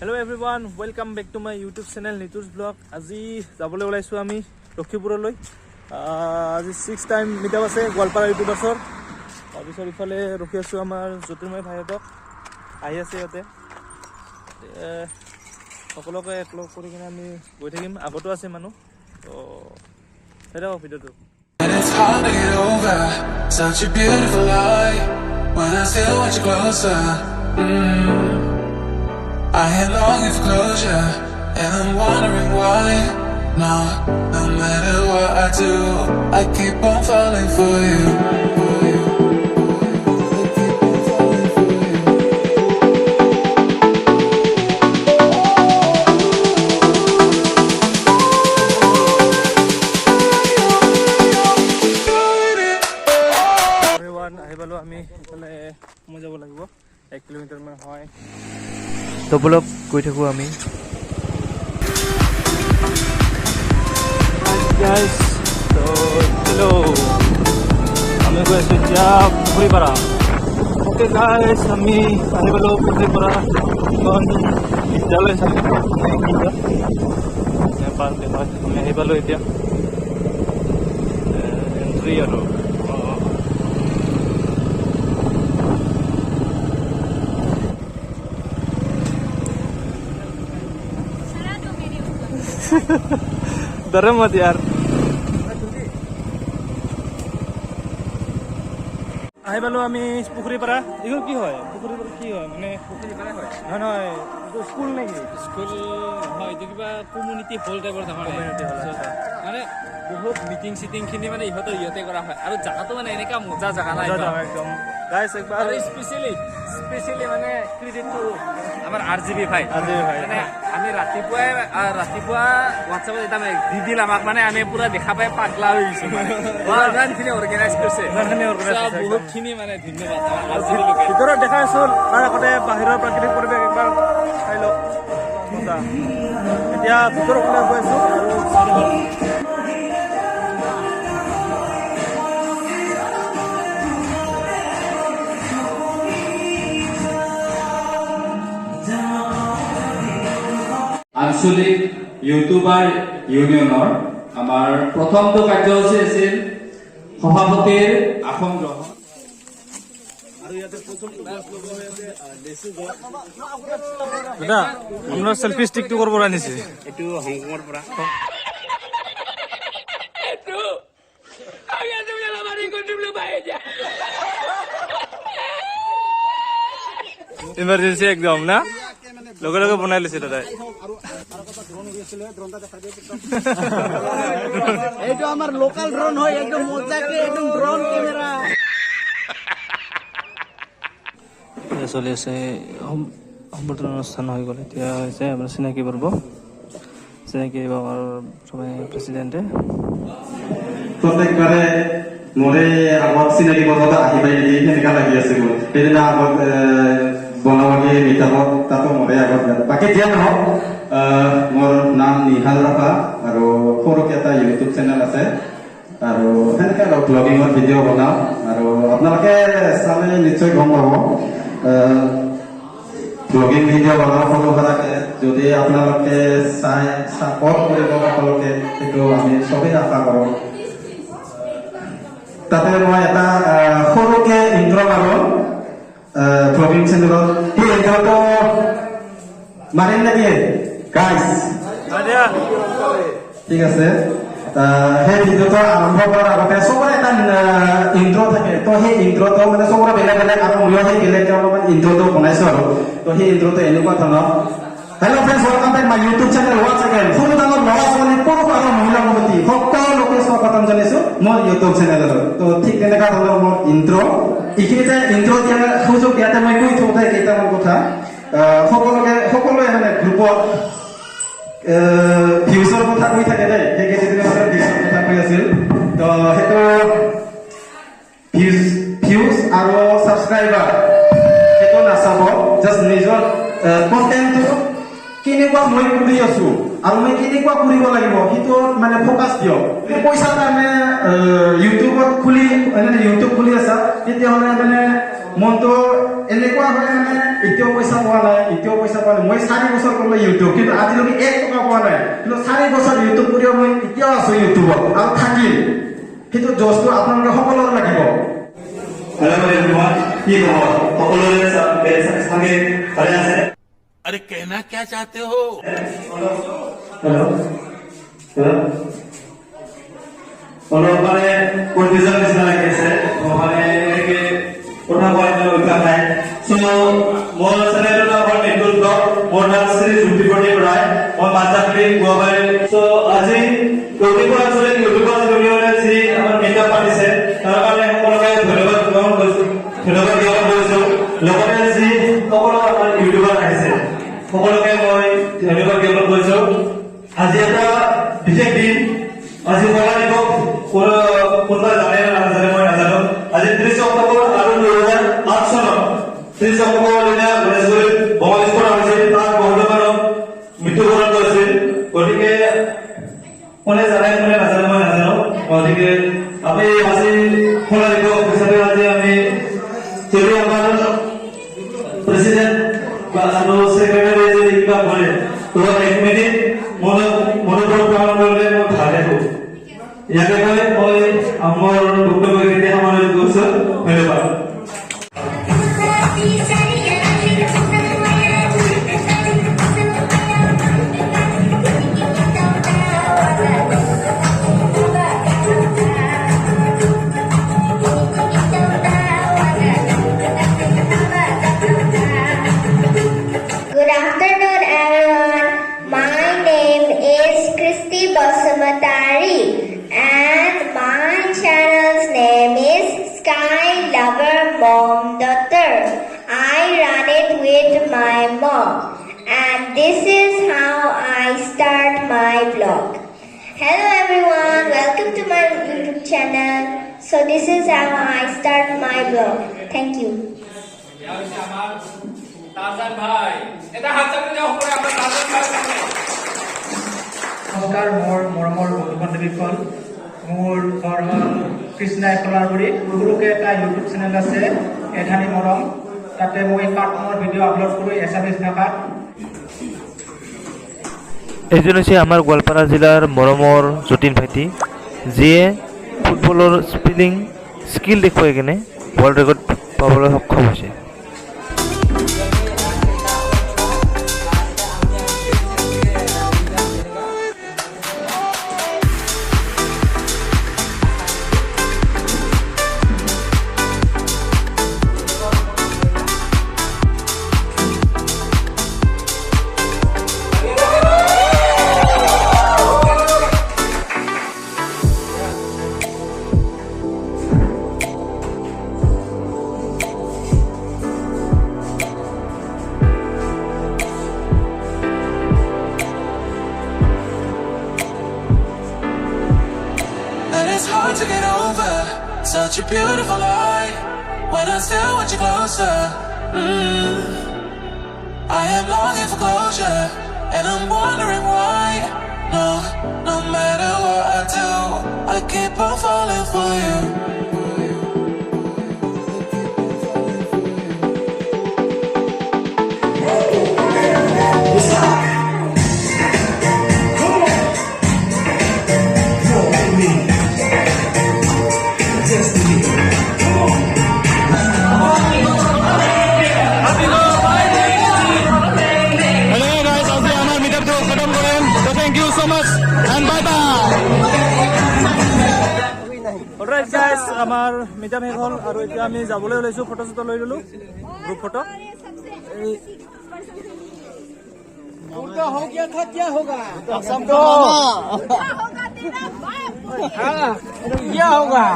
Hello everyone, welcome back to my YouTube channel Nituls vlog. আজি যাবলৈ ওলাইছো আমি লক্ষীপুৰলৈ। আজি 6th time মিটাপ আছে গোৱালপাৰা ইউটিউবাৰ্ছৰ। তাৰপিছত ইফালে ৰখি আছো আমাৰ জ্যোতিৰ্ময় ভাইহঁতক আহি আছে ইয়াতে। সকলোকে একলগ কৰি কিনে আমি গৈ থাকিম, আগতো আছে মানুহ। তো হেৰা ভিডিঅ'টো। It's hard to get over such a beautiful light when I still want you closer. I had longing for closure, and I'm wondering why. Now, no matter what I do, I keep on falling for you. আমি ইফালে সোমাই যাব লাগিব 1 kilometre মান হয় ডবলপ গৈ থাকো আমি গাইস তো চলো আমি গৈ আছো এতিয়া পুখুৰীপাৰা ওকে গাইস আমি আহি গলো পুখুৰীপাৰা এখন বিদ্যালয় চাগে নেপাল আমি আহি পালো এতিয়া এন্ট্ৰি আৰু डरे मत यार আহি পালো আমি পুখুৰীপাৰা এইখন কি হয় পুখুৰীপাৰা কি হয় মানে পুখুৰীপাৰা হয় নহয় এইটো স্কুল নেকি স্কুল হয় এইটো কিবা কমিউনিটি হল টাইপৰ কমিউনিটি হল মানে বহুত মিটিং চিটিংখিনি মানে ইহঁতে কৰা হয় আৰু জাগাটো মানে এনেকা মজা জাগা নাই একদম গাইস একবাৰ স্পেশালি মানে ক্ৰেডিট টু আমাৰ আৰজিবি ভাই মানে আমি ৰাতিপুৱা হোৱাটছএপত এটা দি দিল আমাক মানে আমি পুৰা দেখা পাই পাগলা হৈ গৈছো ইমানখিনি অৰ্গেনাইজ কৰিছে বহুতখিনি মানে ধন্যবাদ ভিতৰত দেখা আছো তাৰ আগতে বাহিৰৰ প্ৰাকৃতিক পৰিৱেশ একবাৰ চাই লওক মজা এতিয়া ভিতৰত ওলাই গৈ আছো আৰু আঞ্চলিক ইউটিউবাৰ ইউনিয়নৰ আমাৰ প্ৰথমটো কাৰ্যসূচী আছিল সভাপতিৰ আসন গ্ৰহণ আৰু ইয়াতে প্ৰথম ক্লাছ লব হৈ আছে দাদা আপোনাৰ সেলফি ষ্টিকটো ক'ৰ পৰা আনিছে এইটো হংকঙৰ পৰা ইমাৰ্জেঞ্চি একদম না লগে লগে বনাই লৈছে দাদাই এইটো আমাৰ লোকাল ড্ৰোন হয় একদম মজাকে একদম ড্ৰোন ক্যামেৰা চলি আছে সম্বৰ্ধনা অনুষ্ঠান হৈ গ'ল এতিয়া হৈছে আমাৰ চিনাকি পৰ্ব চিনাকি আমাৰ প্ৰেচিডেণ্টে প্ৰত্যেকবাৰে মোৰে আগত চিনাকি পৰ্বত আহি পাই সেনেকা লাগি আছে মোৰ সেইদিনা আগত বনবাগী মিটাপত তাতো মোৰে আগত বাকী দিয়া নহওক মোৰ নাম নিহাল ৰাভা আৰু সৰুকে এটা ইউটিউব চেনেল আছে আৰু সেনেকে অলপ ব্লগিঙৰ ভিডিঅ' বনাওঁ আৰু আপোনালোকে চালে নিশ্চয় গম পাব ব্লগিং ভিডিঅ' বনাওঁ সৰু সুৰাকে যদি আপোনালোকে চাই ছাপৰ্ট কৰিব সকলোকে সেইটো আমি চবেই আশা কৰোঁ তাতে মই এটা সৰুকে ইন্ট্ৰ মাৰো ব্লগিং চেনেলত সেই ইন্ট্ৰটো মাৰিম নেকি গাইজ ঠিক আছে সেই ভিডিঅ'টো আৰম্ভ কৰাৰ আগতে চবৰে এটা ইন্ট্ৰ থাকে তো সেই ইন্ট্ৰটো মানে চবৰে বেলেগ বেলেগ আৰু ময়ো সেই বেলেগকে অলপমান ইন্ট্ৰটো বনাইছো আৰু তো সেই ইন্ট্ৰটো এনেকুৱা ধৰণৰ hello' friends welcome back my YouTube channel once again সৰু ডাঙৰ ল'ৰা ছোৱালী পুৰুষ আৰু মহিলা প্ৰতি সকলোকে স্বাগতম জনাইছো মোৰ ইউটিউব চেনেলত তো ঠিক তেনেকুৱা ধৰণৰ মোৰ ইন্ট্ৰ এইখিনিতে ইন্ট্ৰ দিয়াৰ সুযোগ ইয়াতে মই কৈ থওঁ কেইটামান কথা সকলোৱে মানে গ্ৰুপত ভিউজৰ কথা কৈ থাকে দেই সেইকেইদিন মানে ভিউজৰ কথা কৈ আছিল তো সেইটো ভিউজ আৰু ছাবস্ক্ৰাইবাৰ সেইটো নাচাব জাষ্ট নিজৰ কণ্টেণ্টটো কেনেকুৱা মই কৰি আছো আৰু মই কেনেকুৱা কৰিব লাগিব সেইটো মানে ফ'কাছ দিয়ক পইচাৰ কাৰণে ইউটিউব খুলি আছা তেতিয়াহ'লে মানে মনটো এনেকুৱা হয় মানে এতিয়াও পইচা পোৱা নাই মই 4 বছৰ কৰিলো ইউটিউব কিন্তু আজিলৈকে 1 টকা পোৱা নাই কিন্তু 4 বছৰ ইউটিউব কৰিও মই এতিয়াও আছো ইউটিউবত আৰু থাকিম সেইটো জজটো আপোনালোকে সকলোৰে লাগিব हेलो एवरीवन কি খবৰ সকলোৰে সঙ্গে ভালে আছে अरे कहना क्या चाहते हो हेलो অলপ মানে কনফিউজন নিচিনা লাগিছে মানে এনেকে কথা কোৱা উঠা নাই সো মোৰ চেনেলটো নাম হ'ল নিতুল ব্লগ মোৰ নাম শ্ৰী জুটিপটি ৰায় মই মাতাকলি গোৱাবাৰী সো আজি লখিপুৰ অঞ্চলত ইউটিউবৰ জৰিয়তে যি আমাৰ মিটআপ পাতিছে তাৰ কাৰণে সকলোকে ধন্যবাদ জ্ঞাপন কৰিছো লগতে যি সকলো আমাৰ ইউটিউবাৰ আহিছে সকলোকে মই ধন্যবাদ জ্ঞাপন কৰিছো আজি এটা বিশেষ দিন আজি কলা দিৱস কোনোবা জানে নাজানে মই নাজানো আজি 30 অক্টোবৰ আৰু 2008 চনত 30 অক্টোবৰ দিনা গণেশগুৰিত বোমা বিস্ফোৰণ হৈছিল তাত বহুতো মানুহ মৃত্যুবৰণ কৰিছিল গতিকে কোনে জানে কোনে নাজানে মই নাজানো গতিকে আমি আজি কলা দিৱস হিচাপে আজি আমি যদি আমাৰ প্ৰেসিডেন্ট বা আৰু সেক্ৰেটাৰী যদি কিবা বলে তো এক মিনিট মনোযোগ পালন কৰিলে মই ভাল হ'ব ইয়াকে কৈ মই আমাৰ বক্তব্য কেতিয়া সামৰণি কৰিছো ধন্যবাদ Good afternoon, everyone. My name is Basamatari, and my channel's name is Sky Lover Mom Daughter. I run it with my mom, and this is how I start my vlog. Hello everyone, welcome to my YouTube channel. So this is how I start my vlog. Thank you. নমস্কাৰ মোৰ মৰমৰ বন্ধু বান্ধৱীসকল মোৰ ঘৰ হ'ল কৃষ্ণাই কলাৰগুৰি সৰুকে এটা YouTube channel আছে এধানি মৰম তাতে মই কাৰ্টুনৰ ভিডিঅ' আপলোড কৰোঁ এছামিজ ভাষাত এইজন হৈছে আমাৰ গোৱালপাৰা জিলাৰ মৰমৰ যতীন ভাইটি যিয়ে ফুটবলৰ স্পিলিং স্কিল দেখুৱাই কিনে ৱৰ্ল্ড ৰেকৰ্ড পাবলৈ সক্ষম হৈছে It's hard to get over such a beautiful lie when I still want you closer. I am longing for closure, and I'm wondering why. No matter what I do, I keep on falling for you. Alright guys আমাৰ meetup শেষ হ'ল আৰু এতিয়া আমি যাবলৈ ওলাইছোঁ photo চটো লৈ ল'লোঁ গ্ৰুপ ফটো हो गया था क्या होगा क्या होगा